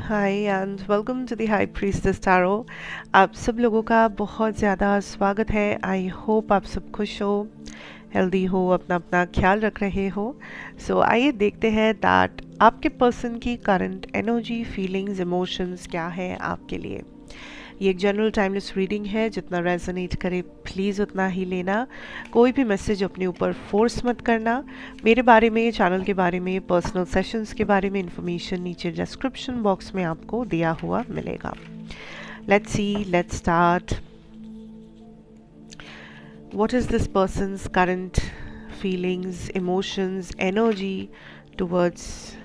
Hi and welcome to the high priestess tarot. आप सब लोगों का बहुत ज़्यादा स्वागत है। आई होप आप सब खुश हो, हेल्दी हो, अपना अपना ख्याल रख रहे हो। सो आइए देखते हैं दैट आपके पर्सन की करंट एनर्जी, फीलिंग्स, इमोशंस क्या है आपके लिए। ये एक जनरल टाइमलेस रीडिंग है, जितना रेजोनेट करे प्लीज़ उतना ही लेना। कोई भी मैसेज अपने ऊपर फोर्स मत करना। मेरे बारे में, चैनल के बारे में, पर्सनल सेशंस के बारे में इंफॉर्मेशन नीचे डिस्क्रिप्शन बॉक्स में आपको दिया हुआ मिलेगा। Let's see, let's start. What is this persons current feelings, emotions, energy towards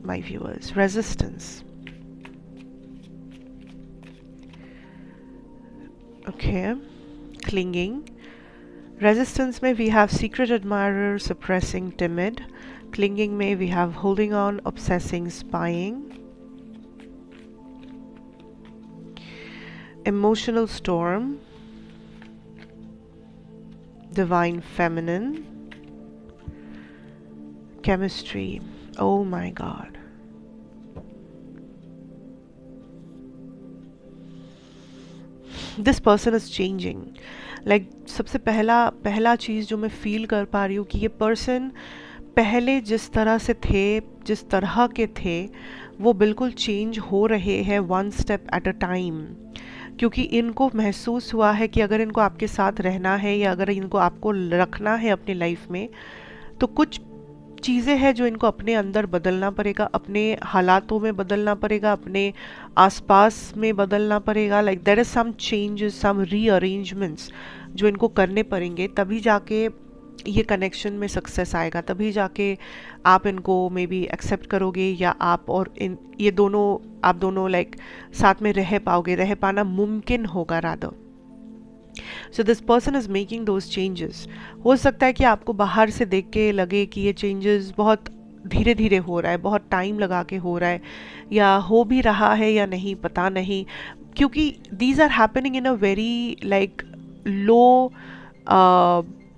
my viewers? Resistance. Okay, clinging. Resistance में we have secret admirer, suppressing, timid. Clinging में we have holding on, obsessing, spying. Emotional storm. Divine feminine. Chemistry. Oh my God. This person is changing. Like सबसे पहला चीज़ जो मैं feel कर पा रही हूँ कि ये पर्सन पहले जिस तरह से थे, जिस तरह के थे, वो बिल्कुल चेंज हो रहे हैं one step at a time. क्योंकि इनको महसूस हुआ है कि अगर इनको आपके साथ रहना है या अगर इनको आपको रखना है अपनी लाइफ में, तो कुछ चीज़ें हैं जो इनको अपने अंदर बदलना पड़ेगा, अपने हालातों में बदलना पड़ेगा, अपने आसपास में बदलना पड़ेगा। Like there is some changes, some rearrangements जो इनको करने पड़ेंगे, तभी जाके ये कनेक्शन में सक्सेस आएगा, तभी जाके आप इनको मे बी एक्सेप्ट करोगे या आप और आप दोनों लाइक साथ में रह पाओगे, रह पाना मुमकिन होगा rather. So this person is making those changes. हो सकता है कि आपको बाहर से देख के लगे कि ये चेंजेस बहुत धीरे धीरे हो रहा है, बहुत टाइम लगा के हो रहा है, या हो भी रहा है या नहीं पता नहीं, क्योंकि these are happening in a very like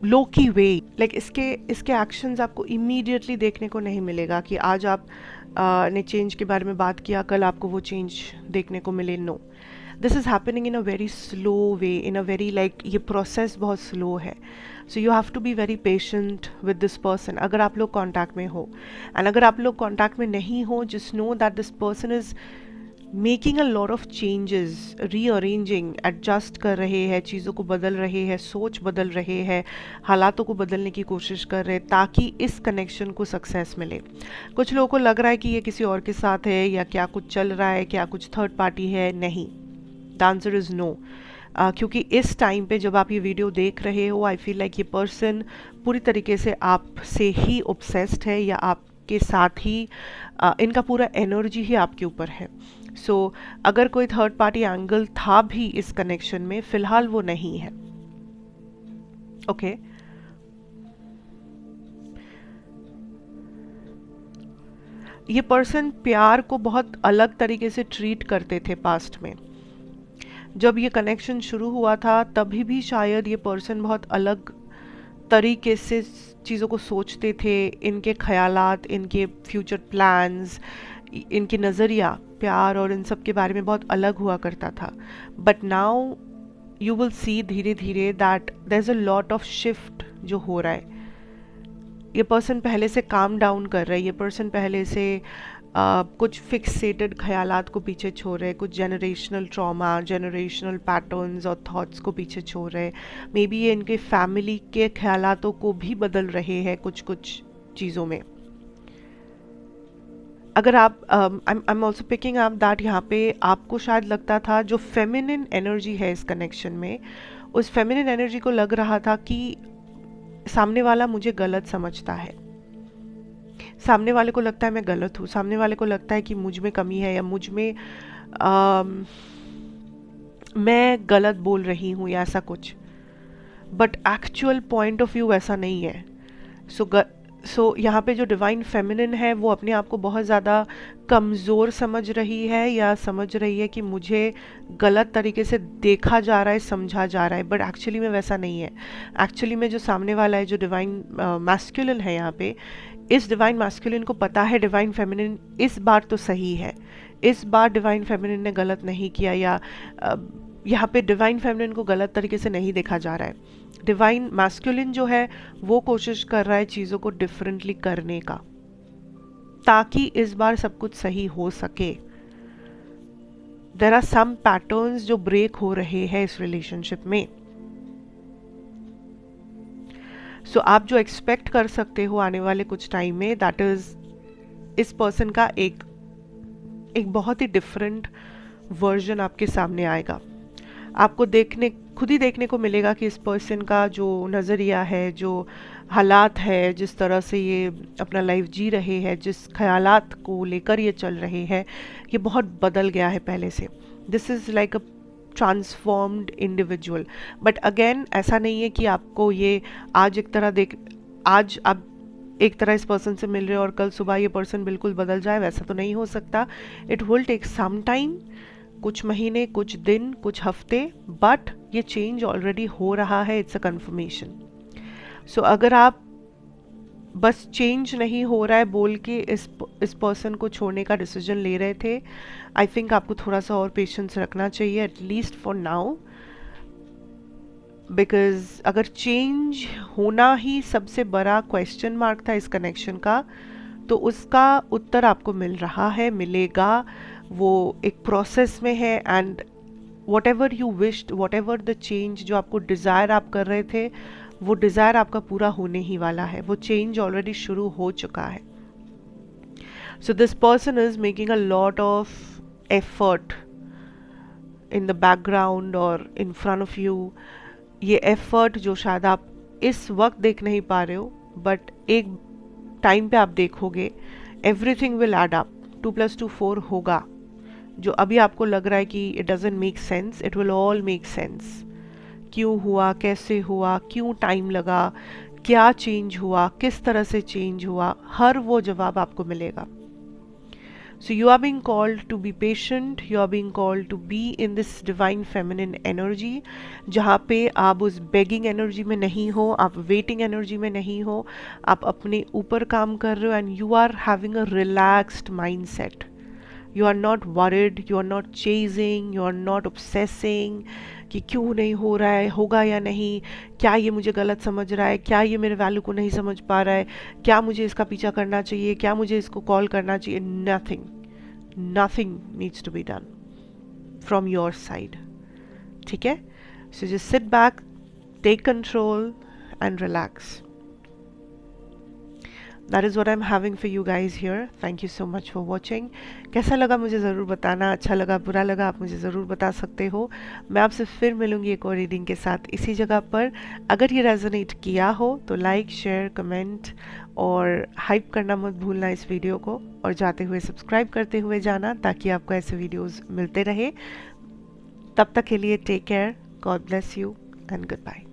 low key way. Like इसके एक्शंस आपको इमीडिएटली देखने को नहीं मिलेगा कि आज आप ने चेंज के बारे में बात किया, कल आपको वो चेंज देखने को मिले। No, this is happening in a very slow way, in a very like ये प्रोसेस बहुत स्लो है। So you have to be very patient with this person अगर आप लोग कॉन्टैक्ट में हो। एंड अगर आप लोग कॉन्टैक्ट में नहीं हो, just know that this person is making a lot of changes, rearranging, adjust कर रहे हैं, चीज़ों को बदल रहे हैं, सोच बदल रहे हैं, हालातों को बदलने की कोशिश कर रहे हैं ताकि इस कनेक्शन को सक्सेस मिले। कुछ लोगों को लग रहा है कि ये किसी और के साथ है, या क्या कुछ चल रहा है, क्या कुछ थर्ड पार्टी है। नहीं, द आंसर इज़ नो। क्योंकि इस टाइम पे जब आप ये वीडियो देख रहे हो, आई फील लाइक ये पर्सन पूरी तरीके से आपसे ही ऑब्सेस्ड है, या आपके साथ ही इनका पूरा एनर्जी ही आपके ऊपर है। सो अगर कोई थर्ड पार्टी एंगल था भी इस कनेक्शन में, फिलहाल वो नहीं है। ओके, ये पर्सन प्यार को बहुत अलग तरीके से ट्रीट करते थे पास्ट में। जब ये कनेक्शन शुरू हुआ था तभी भी शायद ये पर्सन बहुत अलग तरीके से चीज़ों को सोचते थे। इनके ख्यालात, इनके फ्यूचर प्लान्स, इनके नज़रिया प्यार और इन सब के बारे में बहुत अलग हुआ करता था। But now you will see धीरे धीरे that there is a lot of shift जो हो रहा है। ये पर्सन पहले से काम डाउन कर रहा है, ये पर्सन पहले से कुछ फिक्सेटेड ख्यालात को पीछे छोड़ रहे हैं, कुछ जनरेशनल ट्रॉमा, जनरेशनल पैटर्न्स और थॉट्स को पीछे छोड़ रहे हैं। मे बी ये इनके फैमिली के ख्यालातों को भी बदल रहे हैं कुछ कुछ चीज़ों में। अगर आप I am also picking up that यहाँ पे आपको शायद लगता था जो फेमिनिन एनर्जी है इस कनेक्शन में, उस फेमिनिन एनर्जी को लग रहा था कि सामने वाला मुझे गलत समझता है, सामने वाले को लगता है मैं गलत हूँ, सामने वाले को लगता है कि मुझ में कमी है, या मुझ में मैं गलत बोल रही हूँ या ऐसा कुछ। But actual point of view ऐसा नहीं है। सो यहाँ पे जो डिवाइन फेमिनिन है वो अपने आप को बहुत ज़्यादा कमज़ोर समझ रही है, या समझ रही है कि मुझे गलत तरीके से देखा जा रहा है, समझा जा रहा है। बट एक्चुअली में वैसा नहीं है। एक्चुअली में जो सामने वाला है, जो डिवाइन मैस्कुलिन है यहाँ पे, इस डिवाइन मैस्कुलिन को पता है डिवाइन फेमिनिन इस बार तो सही है, इस बार डिवाइन फेमिनिन ने गलत नहीं किया, या यहाँ पे डिवाइन फेमिनिन को गलत तरीके से नहीं देखा जा रहा है। डिवाइन मैस्कुलिन जो है वो कोशिश कर रहा है चीज़ों को डिफरेंटली करने का, ताकि इस बार सब कुछ सही हो सके। देयर आर सम पैटर्न्स जो ब्रेक हो रहे हैं इस रिलेशनशिप में। सो आप जो एक्सपेक्ट कर सकते हो आने वाले कुछ टाइम में, दैट इज इस पर्सन का एक बहुत ही डिफरेंट वर्जन आपके सामने आएगा। आपको खुद ही देखने को मिलेगा कि इस पर्सन का जो नज़रिया है, जो हालात है, जिस तरह से ये अपना लाइफ जी रहे हैं, जिस ख्यालात को लेकर ये चल रहे हैं, ये बहुत बदल गया है पहले से। This is like a transformed individual. But again ऐसा नहीं है कि आपको ये आज आप एक तरह इस पर्सन से मिल रहे हो और कल सुबह ये पर्सन बिल्कुल बदल जाए, वैसा तो नहीं हो सकता। It will take some time, कुछ महीने, कुछ दिन, कुछ हफ्ते, बट ये चेंज ऑलरेडी हो रहा है। It's a confirmation. सो अगर आप बस चेंज नहीं हो रहा है बोल के इस पर्सन को छोड़ने का डिसीजन ले रहे थे, आई थिंक आपको थोड़ा सा और पेशेंस रखना चाहिए, एटलीस्ट फॉर नाउ। बिकॉज अगर चेंज होना ही सबसे बड़ा क्वेश्चन मार्क था इस कनेक्शन का, तो उसका उत्तर आपको मिल रहा है, मिलेगा। वो एक प्रोसेस में है, and what ever you wished, what ever the change जो आपको डिज़ायर आप कर रहे थे, वो डिज़ायर आपका पूरा होने ही वाला है। वो चेंज ऑलरेडी शुरू हो चुका है। So this person is making a lot of effort in the background और इन फ्रंट ऑफ यू। ये एफर्ट जो शायद आप इस वक्त देख नहीं पा रहे हो, बट एक टाइम पे आप देखोगे, एवरीथिंग विल एड अप। 2 + 2 4 होगा। जो अभी आपको लग रहा है कि it doesn't make sense, it will all make sense. क्यों हुआ, कैसे हुआ, क्यों टाइम लगा, क्या चेंज हुआ, किस तरह से चेंज हुआ, हर वो जवाब आपको मिलेगा। So you are being called to be patient, you are being called to be in this divine feminine energy, जहाँ पे आप उस begging energy में नहीं हो, आप waiting energy में नहीं हो, आप अपने ऊपर काम कर रहे हो, and you are having a relaxed mindset. You are not worried, you are not chasing, you are not obsessing कि क्यों नहीं हो रहा है, होगा या नहीं, क्या ये मुझे गलत समझ रहा है, क्या ये मेरे वैल्यू को नहीं समझ पा रहा है, क्या मुझे इसका पीछा करना चाहिए, क्या मुझे इसको कॉल करना चाहिए। Nothing needs to be done from your side. ठीक है? So just sit back, take control and relax. That is what I'm having for you guys here. Thank you so much for watching. कैसा लगा मुझे ज़रूर बताना, अच्छा लगा, बुरा लगा, आप मुझे ज़रूर बता सकते हो। मैं आपसे फिर मिलूंगी एक और रीडिंग के साथ इसी जगह पर। अगर ये रेजोनेट किया हो तो लाइक, शेयर, कमेंट और हाइप करना मत भूलना इस वीडियो को, और जाते हुए सब्सक्राइब करते हुए जाना, ताकि आपको ऐसे वीडियोज़ मिलते रहे। तब तक के लिए take care, god bless you and good bye.